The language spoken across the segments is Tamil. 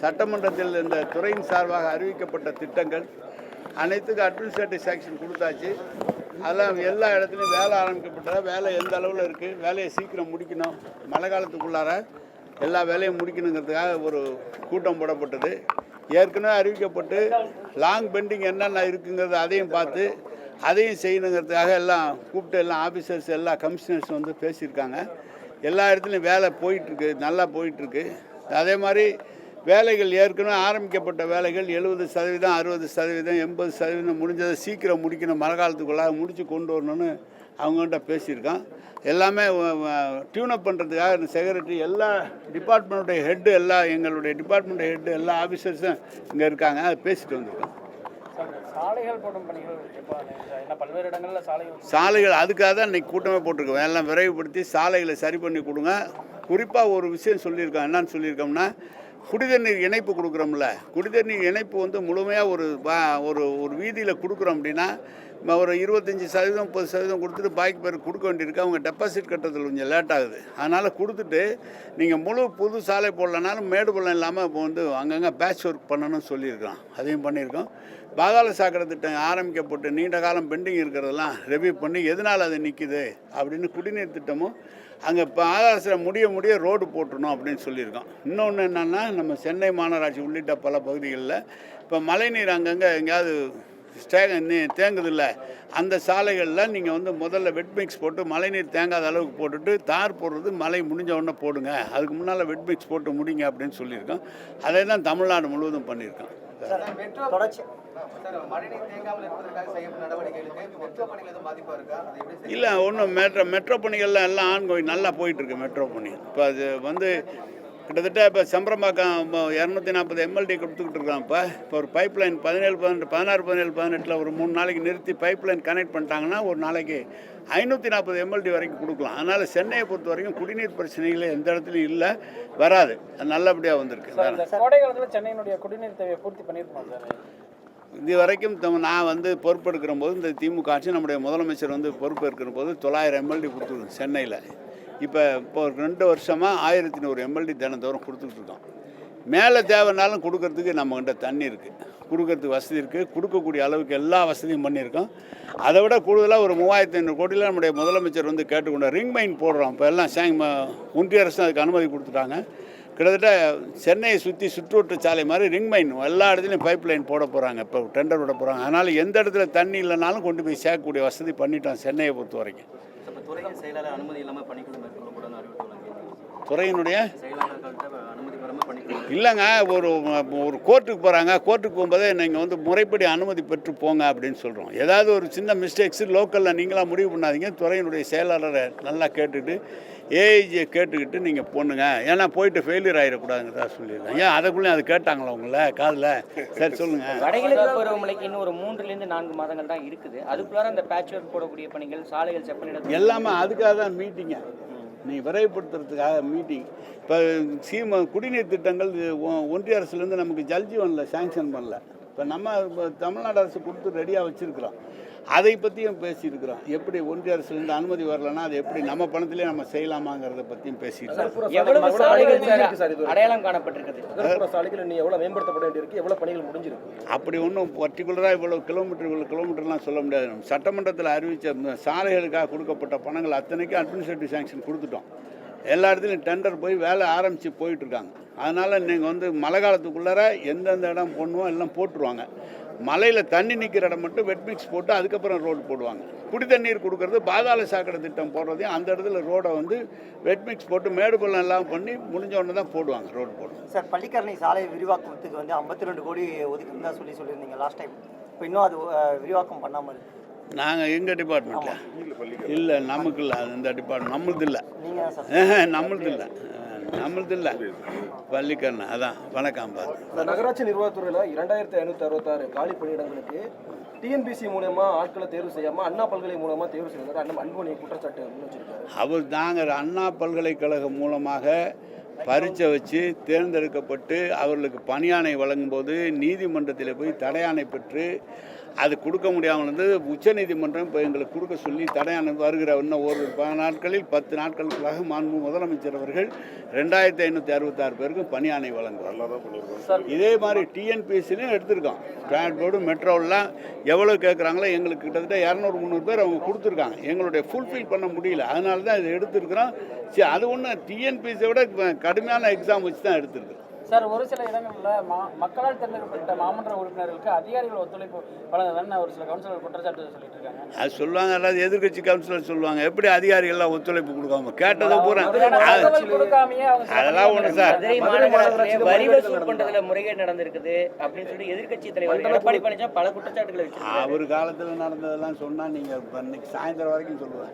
சட்டமன்றத்தில் இந்த துறையின் சார்பாக அறிவிக்கப்பட்ட திட்டங்கள் அனைத்துக்கும் அட்மினிஸ்ட்ரேட்டிவ் சாங்ஷன் கொடுத்தாச்சு. அதெல்லாம் எல்லா இடத்துலையும் வேலை ஆரம்பிக்கப்பட்டதா, வேலை எந்த அளவில் இருக்குது, வேலையை சீக்கிரம் முடிக்கணும், மழை காலத்துக்குள்ளார எல்லா வேலையும் முடிக்கணுங்கிறதுக்காக ஒரு கூட்டம் போடப்பட்டது. ஏற்கனவே அறிவிக்கப்பட்டு லாங் பெண்டிங் என்னென்ன இருக்குங்கிறது அதையும் பார்த்து அதையும் செய்யணுங்கிறதுக்காக எல்லாம் கூப்பிட்டு எல்லாம் ஆஃபீஸர்ஸ் எல்லா கமிஷனர்ஸ் வந்து பேசியிருக்காங்க. எல்லா இடத்துலையும் வேலை போயிட்டுருக்கு, நல்லா போயிட்டுருக்கு. அதே மாதிரி வேலைகள் ஏற்கனவே ஆரம்பிக்கப்பட்ட வேலைகள் 70%, 60%, 80% முடிஞ்சதை சீக்கிரம் முடிக்கணும், மழை காலத்துக்குள்ளாக முடித்து கொண்டு வரணும்னு அவங்ககிட்ட பேசியிருக்கான். எல்லாமே டியூனப் பண்ணுறதுக்காக செக்ரட்டரி எல்லா டிபார்ட்மெண்ட்டுடைய ஹெட்டு எல்லாம் எங்களுடைய டிபார்ட்மெண்ட் ஹெட்டு எல்லா ஆஃபீஸர்ஸும் இங்கே இருக்காங்க. அதை பேசிட்டு வந்திருக்கோம். சாலைகள் போடும் பணிகள் பல்வேறு இடங்களில் சாலைகள் அதுக்காக தான் இன்றைக்கி கூட்டமே போட்டிருக்கோம். எல்லாம் விரைவுபடுத்தி சாலைகளை சரி பண்ணி கொடுங்க. குறிப்பாக ஒரு விஷயம் சொல்லியிருக்கோம். என்னன்னு சொல்லியிருக்கோம்னா, குடிதண்ணீர் இணைப்பு கொடுக்குறோம்ல, குடிதண்ணீர் இணைப்பு வந்து முழுமையாக ஒரு வீதியில் கொடுக்குறோம் அப்படின்னா ஒரு 25%, 30% கொடுத்துட்டு பாக்கி பேருக்கு கொடுக்க வேண்டியிருக்கு. அவங்க டெபாசிட் கட்டுறதுல கொஞ்சம் லேட் ஆகுது. அதனால் கொடுத்துட்டு நீங்கள் புது சாலை போடலனாலும் மேடு பள்ளம் இல்லாமல் இப்போ வந்து அங்கங்கே பேட்ச் ஒர்க் பண்ணணும்னு சொல்லியிருக்கோம். அதையும் பண்ணியிருக்கோம். பாதாள சாக்கடை திட்டம் ஆரம்பிக்கப்பட்டு நீண்ட காலம் பெண்டிங் இருக்கிறதெல்லாம் ரெவியூ பண்ணி எதனால் அது நிற்கிது அப்படின்னு குடிநீர் திட்டமும் அங்கே இப்போ ஆதார முடிய ரோடு போட்டணும் அப்படின்னு சொல்லியிருக்கோம். இன்னொன்று என்னென்னா, நம்ம சென்னை மாநகராட்சி உள்ளிட்ட பல பகுதிகளில் இப்போ மழைநீர் அங்கங்கே எங்கேயாவது தேங்குதில்லை, அந்த சாலைகளில் நீங்கள் வந்து முதல்ல வெட் மிக்ஸ் போட்டு மழைநீர் தேங்காத அளவுக்கு போட்டுட்டு தார் போடுறது மழை முடிஞ்ச உடனே போடுங்க, அதுக்கு முன்னால் வெட் மிக்ஸ் போட்டு முடிங்க அப்படின்னு சொல்லியிருக்கோம். அதை தான் தமிழ்நாடு முழுவதும் பண்ணியிருக்கோம். இல்லை ஒன்றும் மெட்ரோ பணிகள்லாம் எல்லாம் ஆன்கோயிங் நல்லா போயிட்டுருக்கு. மெட்ரோ பணி இப்போ அது வந்து கிட்டத்தட்ட இப்போ செம்பரம்பாக்கம் 240 எம்எல்டி கொடுத்துக்கிட்டு இருக்கான். இப்போ ஒரு பைப் லைன் 16, 18 ஒரு 3 நாளைக்கு நிறுத்தி பைப் லைன் கனெக்ட் பண்ணிட்டாங்கன்னா ஒரு நாளைக்கு 540 எம்எல்டி வரைக்கும் கொடுக்கலாம். அதனால் சென்னையை பொறுத்த வரைக்கும் குடிநீர் பிரச்சனைகளே எந்த இடத்துலையும் இல்லை, வராது. அது நல்லபடியாக வந்திருக்கு. கோடை காலத்தில் சென்னையினுடைய குடிநீர் தேவையை பூர்த்தி பண்ணியிருக்கோம் சார். இது வரைக்கும் நான் வந்து பொறுப்பெடுக்கிற போது, இந்த திமுக ஆட்சி நம்முடைய முதலமைச்சர் வந்து பொறுப்பேற்கிற போது 900 எம்எல்டி கொடுத்துருக்கோம் சென்னையில். இப்போ ஒரு 2 வருஷமாக 1100 எம்எல்டி தினந்தோறும் கொடுத்துக்கிட்டு இருக்கோம். மேலே தேவைனாலும் கொடுக்கறதுக்கு நம்மகிட்ட தண்ணி இருக்குது, கொடுக்கறதுக்கு வசதி இருக்குது, கொடுக்கக்கூடிய அளவுக்கு எல்லா வசதியும் பண்ணியிருக்கோம். அதை விட கூடுதலாக ஒரு 3500 கோடியில் நம்முடைய முதலமைச்சர் வந்து கேட்டுக்கொண்டார். ரிங் மைன் போடுறோம். இப்போ எல்லாம் ஒன்றிய அரசு அதுக்கு அனுமதி கொடுத்துட்டாங்க. கிட்டத்தட்ட சென்னையை சுற்றி சுற்றுவட்ட சாலை மாதிரி ரிங் மைன் எல்லா இடத்துலையும் பைப் லைன் போட போகிறாங்க. இப்போ டெண்டர் விட போகிறாங்க. அதனால் எந்த இடத்துல தண்ணி இல்லைனாலும் கொண்டு போய் சேர்க்கக்கூடிய வசதி பண்ணிட்டோம் சென்னையை பொறுத்த வரைக்கும். துறையினுடைய இல்லைங்க, ஒரு கோர்ட்டுக்கு போகிறாங்க. கோர்ட்டுக்கு போகும்போதே நீங்கள் வந்து முறைப்படி அனுமதி பெற்று போங்க அப்படின்னு சொல்கிறோம். ஏதாவது ஒரு சின்ன மிஸ்டேக்ஸு லோக்கலில் நீங்களாம் முடிவு பண்ணாதீங்க. துறையினுடைய செயலாளரை நல்லா கேட்டுக்கிட்டு ஏஐஜியை கேட்டுக்கிட்டு நீங்கள் போனுங்க. ஏன்னா போயிட்டு ஃபெயிலியர் ஆகிடக்கூடாதுங்கிறதா சொல்லியிருக்காங்க. ஏன் அதுக்குள்ளே அது கேட்டாங்களா உங்களை காதில்? சரி சொல்லுங்கள். வடகிழக்கு பருவமழைக்கு இன்னும் ஒரு 3 to 4 மாதங்கள் தான் இருக்குது. அதுக்குள்ளார அந்த பேட்ச் ஒர்க் போடக்கூடிய பணிகள், சாலைகள் செப்பனிட எல்லாமே அதுக்காக தான் மீட்டிங்க. நீ விரைவுபடுத்துறதுக்காக மீட்டிங். இப்போ குடிநீர் திட்டங்கள் ஒன்றிய அரசுலேருந்து நமக்கு ஜல்ஜீவனில் சேங்ஷன் பண்ணல. இப்போ நம்ம தமிழ்நாடு அரசு கொடுத்து ரெடியாக வச்சுருக்குறோம். அதை பற்றியும் பேசியிருக்கிறோம். எப்படி ஒன்றிய அரசுலேருந்து அனுமதி வரலன்னா அது எப்படி நம்ம பணத்திலே நம்ம செய்யலாமாங்கிறத பற்றியும் பேசியிருக்கோம். அடையாளம் காணப்பட்டிருக்குது. சாலைகள் நீ எவ்வளோ மேம்படுத்தப்பட வேண்டியிருக்கு, எவ்வளோ பணிகள் முடிஞ்சிருக்கு? அப்படி ஒன்றும் பர்டிகுலராக இவ்வளோ கிலோமீட்டர்லாம் சொல்ல முடியாது. நம்ம சட்டமன்றத்தில் அறிவித்த சாலைகளுக்காக கொடுக்கப்பட்ட பணங்கள் அத்தனைக்கும் அட்மினிஸ்ட்ரேட்டிவ் சாங்ஷன் கொடுத்துட்டோம். எல்லா இடத்துலையும் டெண்டர் போய் வேலை ஆரம்பித்து போயிட்டுருக்காங்க. அதனால் நீங்கள் வந்து மழை காலத்துக்குள்ளார எந்தெந்த இடம் போடணுமோ எல்லாம் போட்டுருவாங்க. மலையில் தண்ணி நிற்கிற இடம் மட்டும் வெட் மிக்ஸ் போட்டு அதுக்கப்புறம் ரோடு போடுவாங்க. குடி தண்ணீர் கொடுக்கறது பாதாள சாக்கடை திட்டம் போடுறதையும் அந்த இடத்துல ரோடை வந்து வெட் மிக்ஸ் போட்டு மேடு பள்ளம் எல்லாம் பண்ணி முடிஞ்ச உடனே தான் போடுவாங்க, ரோடு போடுவாங்க. சார், பள்ளிக்கரணை சாலை விரிவாக்கத்துக்கு வந்து 52 கோடி ஒதுக்குன்னு தான் சொல்லியிருந்தீங்க லாஸ்ட் டைம். இப்போ இன்னும் அது விரிவாக்கம் பண்ணாமல் இருக்குது. நாங்கள் எங்கள் டிபார்ட்மெண்ட்டில் இல்லை, நமக்கு இல்லை. அது இந்த டிபார்ட்மெண்ட் நம்மளது இல்லை, நம்மளது இல்லை பள்ளிக்கரணை. அதான் வணக்கம். இந்த நகராட்சி நிர்வாகத்துறையில் 2566 காலி பணியிடங்களுக்கு டிஎன்பிசி மூலமா ஆட்களை தேர்வு செய்யாமல் அண்ணா பல்கலை மூலமாக தேர்வு செய்யறது அன்புமணி குற்றச்சாட்டு வச்சிருக்காரு. அவர் தாங்க அண்ணா பல்கலைக்கழகம் மூலமாக பரீட்சை வச்சு தேர்ந்தெடுக்கப்பட்டு அவர்களுக்கு பணியாணை வழங்கும்போது நீதிமன்றத்தில் போய் தடையாணை பெற்று அது கொடுக்க முடியாமல் இருந்து உச்சநீதிமன்றம் இப்போ எங்களுக்கு கொடுக்க சொல்லி தடையான வருகிற இன்னும் ஒரு 10 நாட்களுக்குள்ளாக மாண்பு முதலமைச்சர் அவர்கள் 2566 பேருக்கு பணி ஆணை வழங்குவார். இதே மாதிரி டிஎன்பிஎஸ்சிலையும் எடுத்திருக்கோம். டிரான்ஸ்போர்டு மெட்ரோலாம் எவ்வளோ கேட்குறாங்களோ எங்களுக்கு கிட்டத்தட்ட 200-300 பேர் அவங்க கொடுத்துருக்காங்க. எங்களுடைய ஃபுல்ஃபில் பண்ண முடியல, அதனால தான் இதை எடுத்திருக்கிறோம். சரி, அது ஒன்றும் டிஎன்பிஎஸ்சியை விட கடுமையான எக்ஸாம் வச்சு தான் எடுத்திருக்கிறோம். சார், ஒரு சில இடங்களில் மக்களால் தேர்ந்தெடுக்கப்பட்ட மாமன்ற உறுப்பினர்களுக்கு அதிகாரிகள் ஒத்துழைப்பு வழங்குதுன்னு ஒரு சில கவுன்சிலர் குற்றச்சாட்டு சொல்லிட்டு இருக்காங்க. அது சொல்லுவாங்க, அதாவது எதிர்கட்சி கவுன்சிலர் சொல்லுவாங்க. எப்படி அதிகாரிகள்லாம் ஒத்துழைப்பு கொடுக்காம கேட்டதை பூரா கொடுக்காமையே அவங்க அதெல்லாம் ஒன்று சார். மதுரை மாநகராட்சியிலே வரி வசூல் பண்றதுல முறைகேடு நடந்திருக்குது அப்படின்னு சொல்லி எதிர்க்கட்சி தலைவர் எடப்பாடி பழனிசாமி பல குற்றச்சாட்டுகளை வச்சிருக்காரு. அவர் காலத்தில் நடந்ததெல்லாம் சொன்னால் நீங்கள் இன்னைக்கு சாயந்தரம் வரைக்கும் சொல்லுவேன்.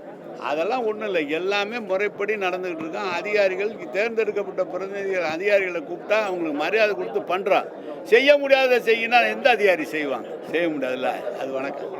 அதெல்லாம் ஒன்றும் இல்லை, எல்லாமே முறைப்படி நடந்துக்கிட்டு இருக்கோம். அதிகாரிகள் தேர்ந்தெடுக்கப்பட்ட பிரதிநிதிகள் அதிகாரிகளை கூப்பிட்டா அவங்களுக்கு மரியாதை கொடுத்து பண்ணுறோம். செய்ய முடியாத செய்யினா எந்த அதிகாரி செய்வாங்க? செய்ய முடியாதுல்ல. அது வணக்கம்.